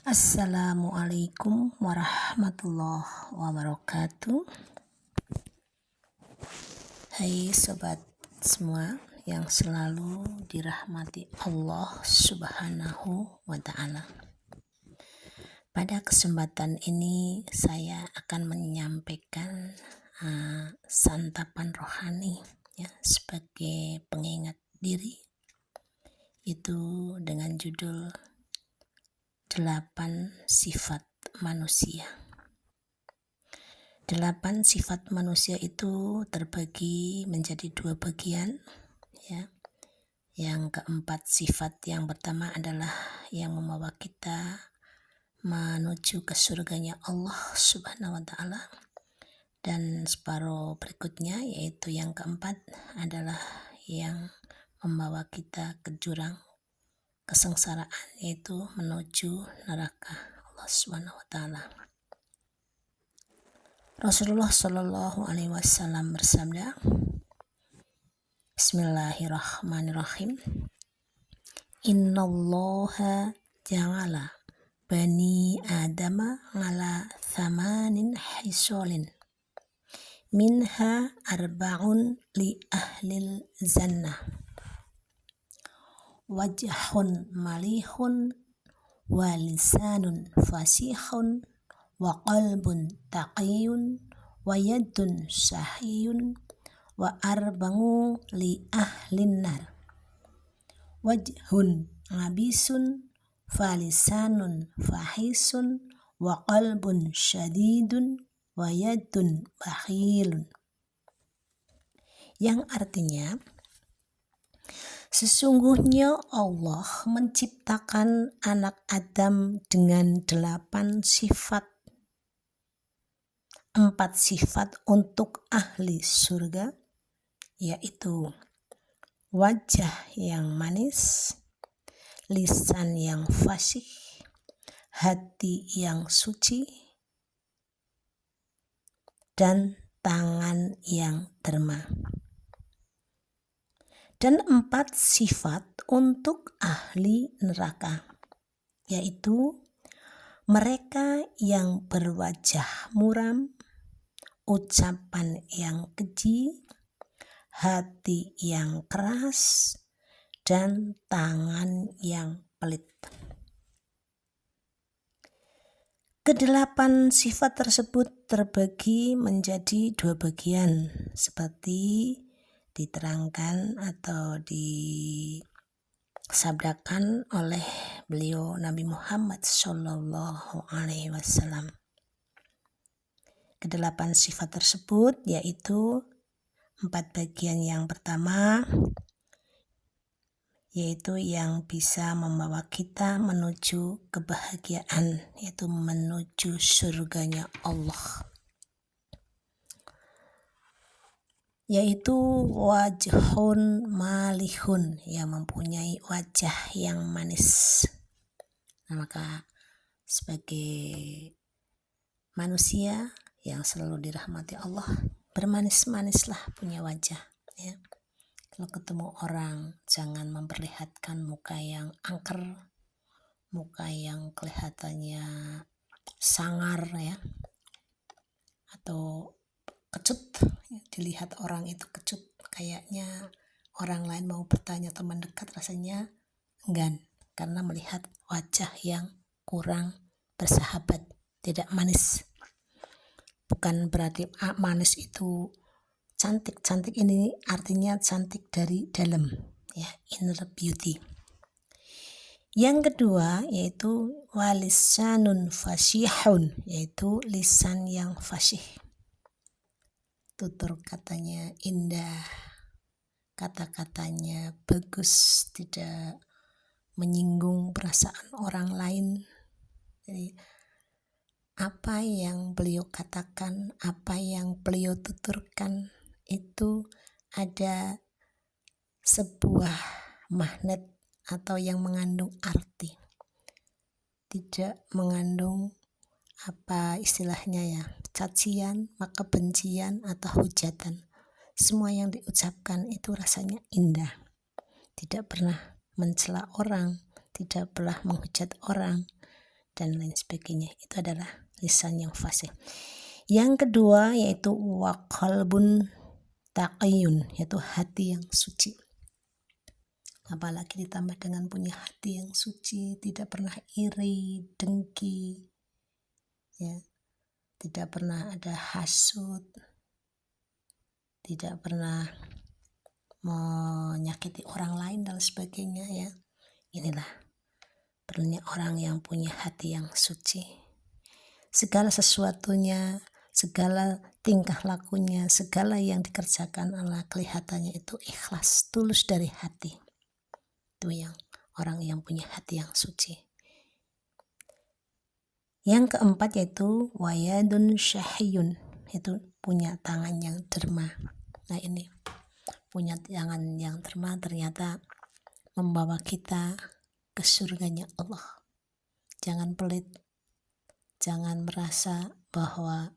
Assalamualaikum warahmatullahi wabarakatuh. Hai sobat semua yang selalu dirahmati Allah Subhanahu wa ta'ala. Pada kesempatan ini saya akan menyampaikan santapan rohani ya, sebagai pengingat diri, itu dengan judul 8 sifat manusia. 8 sifat manusia itu terbagi menjadi 2 bagian ya. Yang keempat sifat yang pertama adalah yang membawa kita menuju ke surganya Allah Subhanahu wa ta'ala. Dan separuh berikutnya yaitu yang keempat adalah yang membawa kita ke jurang kesengsaraan, yaitu menuju neraka Allah Subhanahu wa ta'ala. Rasulullah Shallallahu alaihi wasallam bersabda, Bismillahirrahmanirrahim. Innallaha ja'ala bani adama ala thamanin hisolin minha arba'un li ahlil jannah, wajhun malihun wa lisanun fasihun wa qalbun taqiyun wa yadun sahiyun wa arba'u li ahlin nar, wajhun ngabisun falisanun fahisun wa qalbun syadidun wa yadun bakhilun. Yang artinya, sesungguhnya Allah menciptakan anak Adam dengan 8 sifat. 4 sifat untuk ahli surga, yaitu wajah yang manis, lisan yang fasih, hati yang suci, dan tangan yang derma. Dan 4 sifat untuk ahli neraka, yaitu mereka yang berwajah muram, ucapan yang keji, hati yang keras, dan tangan yang pelit. Ke-8 sifat tersebut terbagi menjadi 2 bagian, seperti diterangkan atau disabdakan oleh beliau Nabi Muhammad Shallallahu alaihi wasallam. Ke-8 sifat tersebut yaitu 4 bagian. Yang pertama yaitu yang bisa membawa kita menuju kebahagiaan, yaitu menuju surganya Allah, yaitu wajhun malihun, yang mempunyai wajah yang manis. Nah, maka sebagai manusia yang selalu dirahmati Allah, bermanis-manislah punya wajah ya. Kalau ketemu orang, jangan memperlihatkan muka yang angker, muka yang kelihatannya sangar ya, atau kecut. Dilihat orang itu kecut, kayaknya orang lain mau bertanya atau mendekat rasanya enggan, karena melihat wajah yang kurang bersahabat, tidak manis. Bukan berarti manis itu cantik. Cantik ini artinya cantik dari dalam ya, inner beauty. Yang kedua yaitu walisanun fasihun, yaitu lisan yang fasih. Tutur katanya indah, kata-katanya bagus, tidak menyinggung perasaan orang lain. Jadi apa yang beliau katakan, apa yang beliau tuturkan, itu ada sebuah magnet atau yang mengandung arti, tidak mengandung apa istilahnya ya, cacian, maka kebencian atau hujatan. Semua yang diucapkan itu rasanya indah, tidak pernah mencela orang, tidak pernah menghujat orang, dan lain sebagainya. Itu adalah lisan yang fasih. Yang kedua yaitu waqalbun taqiyun, yaitu hati yang suci. Apalagi ditambah dengan punya hati yang suci, tidak pernah iri, dengki, ya, tidak pernah ada hasud, tidak pernah menyakiti orang lain dan sebagainya, ya. Inilah perlunya orang yang punya hati yang suci. Segala sesuatunya, segala tingkah lakunya, segala yang dikerjakan adalah kelihatannya itu ikhlas, tulus dari hati. Itu yang orang yang punya hati yang suci. Yang keempat yaitu wayadun syahiyun, itu punya tangan yang derma. Nah, ini punya tangan yang derma ternyata membawa kita ke surganya Allah. Jangan pelit, jangan merasa bahwa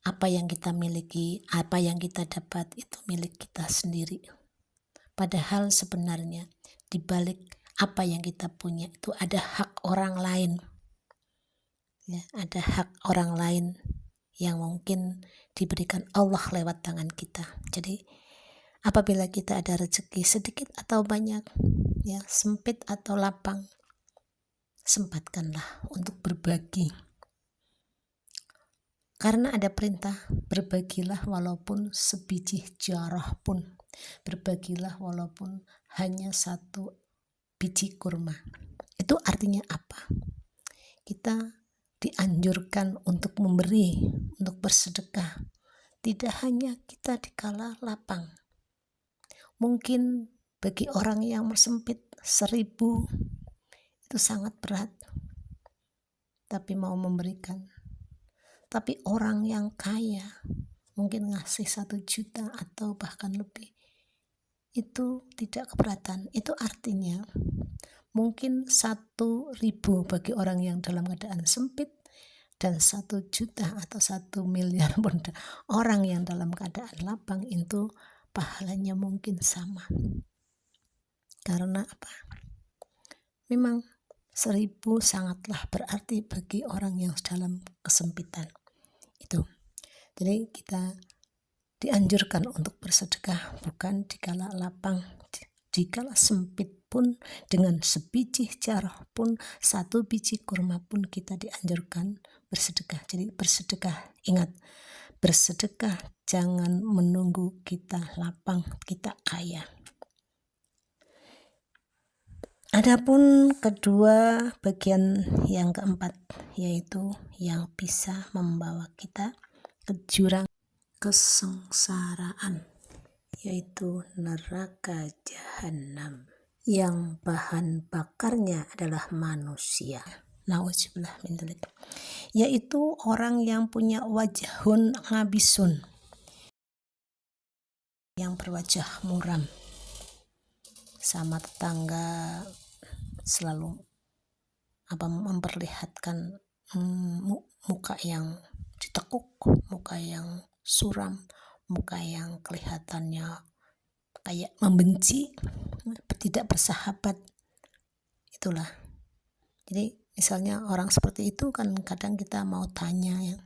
apa yang kita miliki, apa yang kita dapat itu milik kita sendiri. Padahal sebenarnya di balik apa yang kita punya itu ada hak orang lain. Ya, ada hak orang lain yang mungkin diberikan Allah lewat tangan kita. Jadi apabila kita ada rezeki sedikit atau banyak, ya, sempit atau lapang, sempatkanlah untuk berbagi. Karena ada perintah, berbagilah walaupun sebiji jarah pun. Berbagilah walaupun hanya 1 biji kurma. Itu artinya apa? Kita dianjurkan untuk memberi, untuk bersedekah. Tidak hanya kita dikala lapang. Mungkin bagi orang yang sempit 1000 itu sangat berat, tapi mau memberikan. Tapi orang yang kaya mungkin ngasih 1 juta atau bahkan lebih, itu tidak keberatan. Itu artinya mungkin 1.000 bagi orang yang dalam keadaan sempit, dan 1 juta atau 1 miliar pun orang yang dalam keadaan lapang, itu pahalanya mungkin sama. Karena apa? Memang 1000 sangatlah berarti bagi orang yang dalam kesempitan. Itu. Jadi kita dianjurkan untuk bersedekah bukan dikala lapang, dikala sempit pun, dengan sebiji jarah pun, 1 biji kurma pun kita dianjurkan bersedekah. Jadi bersedekah, ingat, bersedekah jangan menunggu kita lapang, kita kaya. Adapun kedua bagian yang keempat yaitu yang bisa membawa kita ke jurang kesengsaraan, yaitu neraka jahanam yang bahan bakarnya adalah manusia. Nauzubillah min dzalik. Yaitu orang yang punya wajhun ngabisun, yang berwajah muram, sama tetangga selalu memperlihatkan muka yang ditekuk, muka yang suram, muka yang kelihatannya kayak membenci, tidak bersahabat. Itulah. Jadi misalnya orang seperti itu kan kadang kita mau tanya, ya,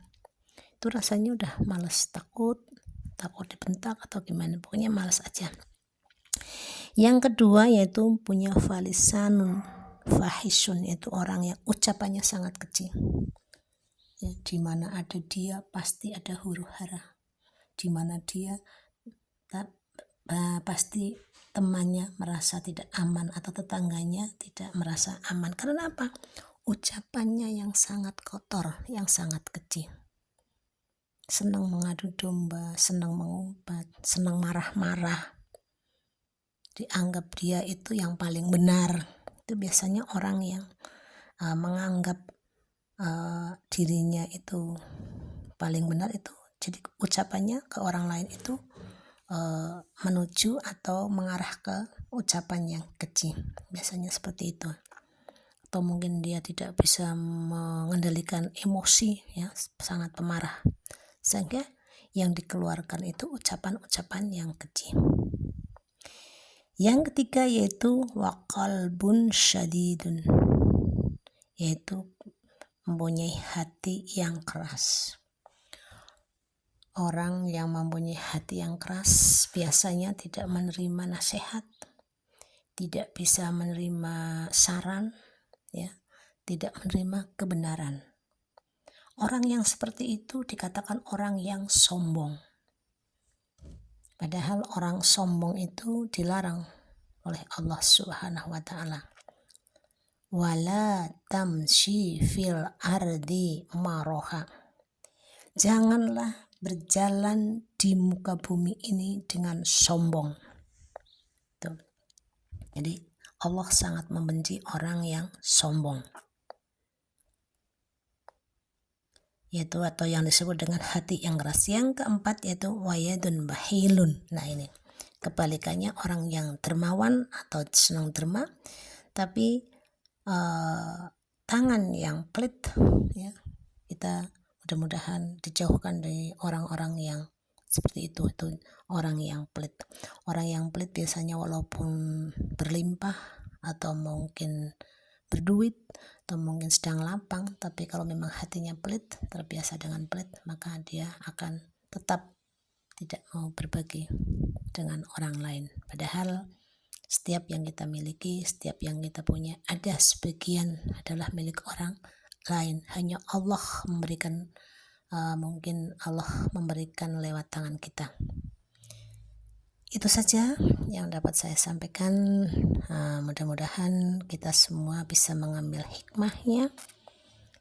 itu rasanya udah malas, takut dibentak atau gimana, pokoknya malas aja. Yang kedua yaitu punya falisanun fahisun, yaitu orang yang ucapannya sangat kecil. Ya, di mana ada dia pasti ada huru hara. Di mana dia pasti temannya merasa tidak aman atau tetangganya tidak merasa aman. Karena apa? Ucapannya yang sangat kotor, yang sangat kecil. Senang mengadu domba, senang mengumpat, senang marah-marah. Dianggap dia itu yang paling benar. Itu biasanya orang yang menganggap dirinya itu paling benar itu. Jadi ucapannya ke orang lain itu menuju atau mengarah ke ucapan yang kecil. Biasanya seperti itu. Atau mungkin dia tidak bisa mengendalikan emosi, ya, sangat pemarah. Sehingga yang dikeluarkan itu ucapan-ucapan yang kecil. Yang ketiga yaitu waqalbun syadidun, yaitu mempunyai hati yang keras. Orang yang mempunyai hati yang keras biasanya tidak menerima nasihat, tidak bisa menerima saran, ya, tidak menerima kebenaran. Orang yang seperti itu dikatakan orang yang sombong. Padahal orang sombong itu dilarang oleh Allah Subhanahu wa taala. Wala tamshi fil ardi maroha. Janganlah berjalan di muka bumi ini dengan sombong. Tuh. Jadi Allah sangat membenci orang yang sombong. Yaitu atau yang disebut dengan hati yang keras. Yang keempat yaitu wayadun bahilun. Nah ini kebalikannya orang yang dermawan atau senang derma, tapi tangan yang pelit, ya. Kita mudah-mudahan dijauhkan dari orang-orang yang seperti itu orang yang pelit. Orang yang pelit biasanya walaupun berlimpah atau mungkin berduit atau mungkin sedang lapang, tapi kalau memang hatinya pelit, terbiasa dengan pelit, maka dia akan tetap tidak mau berbagi dengan orang lain. Padahal setiap yang kita miliki, setiap yang kita punya, ada sebagian adalah milik orang lain. Hanya Allah memberikan, mungkin Allah memberikan lewat tangan kita. Itu saja yang dapat saya sampaikan. Mudah-mudahan kita semua bisa mengambil hikmahnya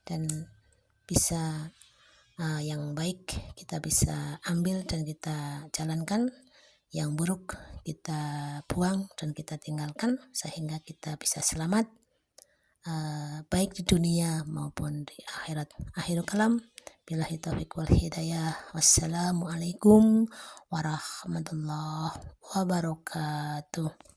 dan bisa yang baik kita bisa ambil dan kita jalankan, yang buruk kita buang dan kita tinggalkan sehingga kita bisa selamat baik di dunia maupun di akhirat. Akhirul kalam, billahi taufiq wal hidayah. Wassalamualaikum warahmatullahi wabarakatuh.